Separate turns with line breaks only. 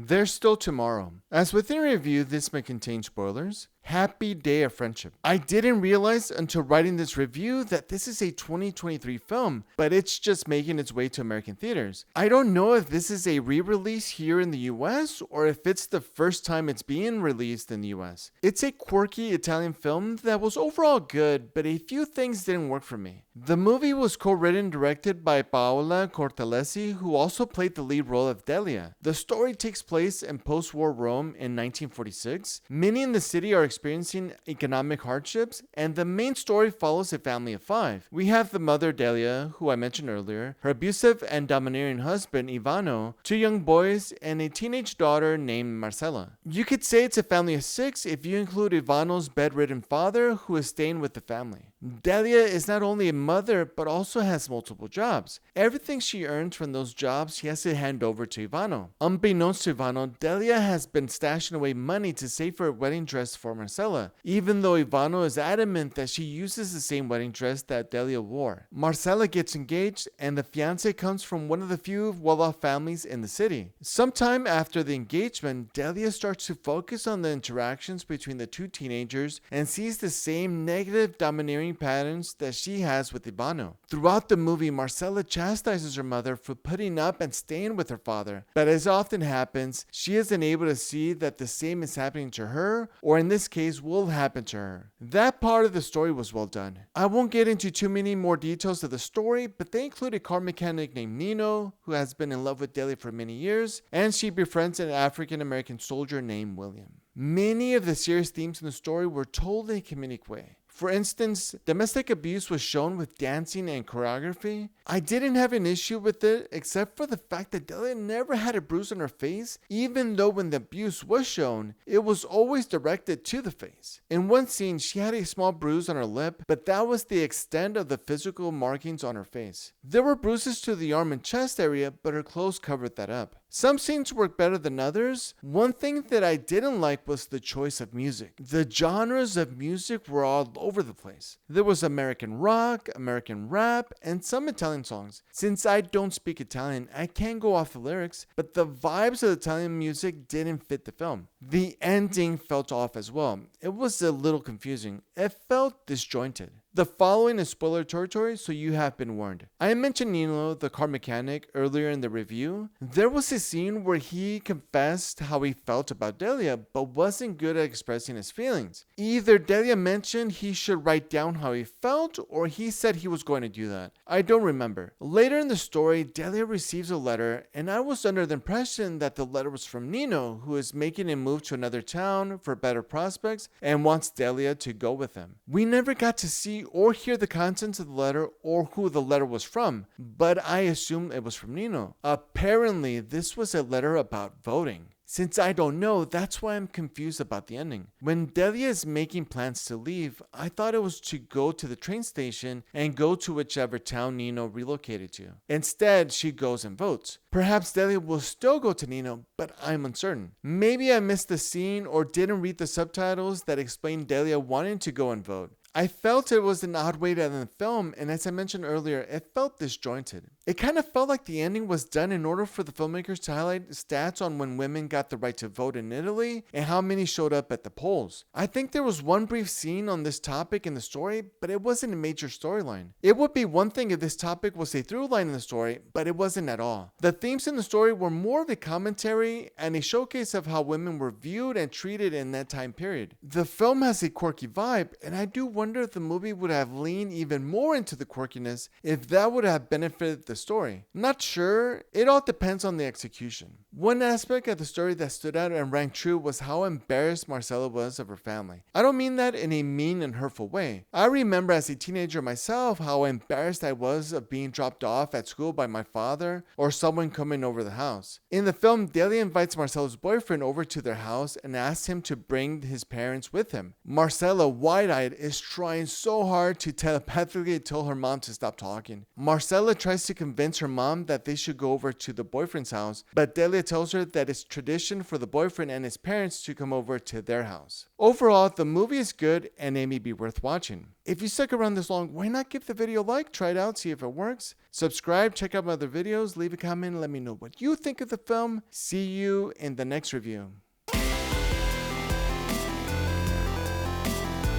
There's Still Tomorrow. As within review, this may contain spoilers. Happy Day of Friendship. I didn't realize until writing this review that this is a 2023 film, but it's just making its way to American theaters. I don't know if this is a re-release here in the US or if it's the first time it's being released in the US. It's a quirky Italian film that was overall good, but a few things didn't work for me. The movie was co-written and directed by Paola Cortellesi, who also played the lead role of Delia. The story takes place in post-war Rome in 1946. Many in the city are experiencing economic hardships, and the main story follows a family of 5. We have the mother Delia, who I mentioned earlier, her abusive and domineering husband Ivano, 2 young boys, and a teenage daughter named Marcella. You could say it's a family of 6 if you include Ivano's bedridden father, who is staying with the family. Delia is not only a mother, but also has multiple jobs. Everything she earns from those jobs she has to hand over to Ivano. Unbeknownst to Ivano, Delia has been stashing away money to save for a wedding dress for Marcella, even though Ivano is adamant that she uses the same wedding dress that Delia wore. Marcella gets engaged, and the fiancé comes from one of the few well-off families in the city. Sometime after the engagement, Delia starts to focus on the interactions between the 2 teenagers and sees the same negative, domineering patterns that she has with Ivano. Throughout the movie, Marcella chastises her mother for putting up and staying with her father, but as often happens, she isn't able to see that the same is happening to her, or in this case, will happen to her. That part of the story was well done. I won't get into too many more details of the story, but they include a car mechanic named Nino, who has been in love with Delia for many years, and she befriends an African-American soldier named William. Many of the serious themes in the story were told in a comedic way. For instance, domestic abuse was shown with dancing and choreography. I didn't have an issue with it except for the fact that Delia never had a bruise on her face, even though when the abuse was shown, it was always directed to the face. In one scene, she had a small bruise on her lip, but that was the extent of the physical markings on her face. There were bruises to the arm and chest area, but her clothes covered that up. Some scenes worked better than others. One thing that I didn't like was the choice of music. The genres of music were all over the place. There was American rock, American rap, and some Italian songs. Since I don't speak Italian, I can't go off the lyrics, but the vibes of Italian music didn't fit the film. The ending felt off as well. It was a little confusing. It felt disjointed. The following is spoiler territory, so you have been warned. I mentioned Nino, the car mechanic, earlier in the review. There was a scene where he confessed how he felt about Delia, but wasn't good at expressing his feelings. Either Delia mentioned he should write down how he felt, or he said he was going to do that. I don't remember. Later in the story, Delia receives a letter, and I was under the impression that the letter was from Nino, who is making a move to another town for better prospects and wants Delia to go with him. We never got to see or hear the contents of the letter or who the letter was from, but I assume it was from Nino. Apparently, this was a letter about voting. Since I don't know, that's why I'm confused about the ending. When Delia is making plans to leave, I thought it was to go to the train station and go to whichever town Nino relocated to. Instead, she goes and votes. Perhaps Delia will still go to Nino, but I'm uncertain. Maybe I missed the scene or didn't read the subtitles that explain Delia wanting to go and vote. I felt it was an odd way to end the film, and as I mentioned earlier, it felt disjointed. It kind of felt like the ending was done in order for the filmmakers to highlight stats on when women got the right to vote in Italy and how many showed up at the polls. I think there was one brief scene on this topic in the story, but it wasn't a major storyline. It would be one thing if this topic was a through line in the story, but it wasn't at all. The themes in the story were more of a commentary and a showcase of how women were viewed and treated in that time period. The film has a quirky vibe, and I do wonder if the movie would have leaned even more into the quirkiness if that would have benefited the story. Not sure, it all depends on the execution. One aspect of the story that stood out and rang true was how embarrassed Marcella was of her family. I don't mean that in a mean and hurtful way. I remember as a teenager myself how embarrassed I was of being dropped off at school by my father or someone coming over the house. In the film, Delia invites Marcella's boyfriend over to their house and asks him to bring his parents with him. Marcella, wide-eyed, is trying so hard to telepathically tell her mom to stop talking. Marcella tries to convince her mom that they should go over to the boyfriend's house, but Delia tells her that it's tradition for the boyfriend and his parents to come over to their house. Overall, the movie is good and it may be worth watching. If you stuck around this long, why not give the video a like, try it out, see if it works. Subscribe, check out my other videos, leave a comment, and let me know what you think of the film. See you in the next review.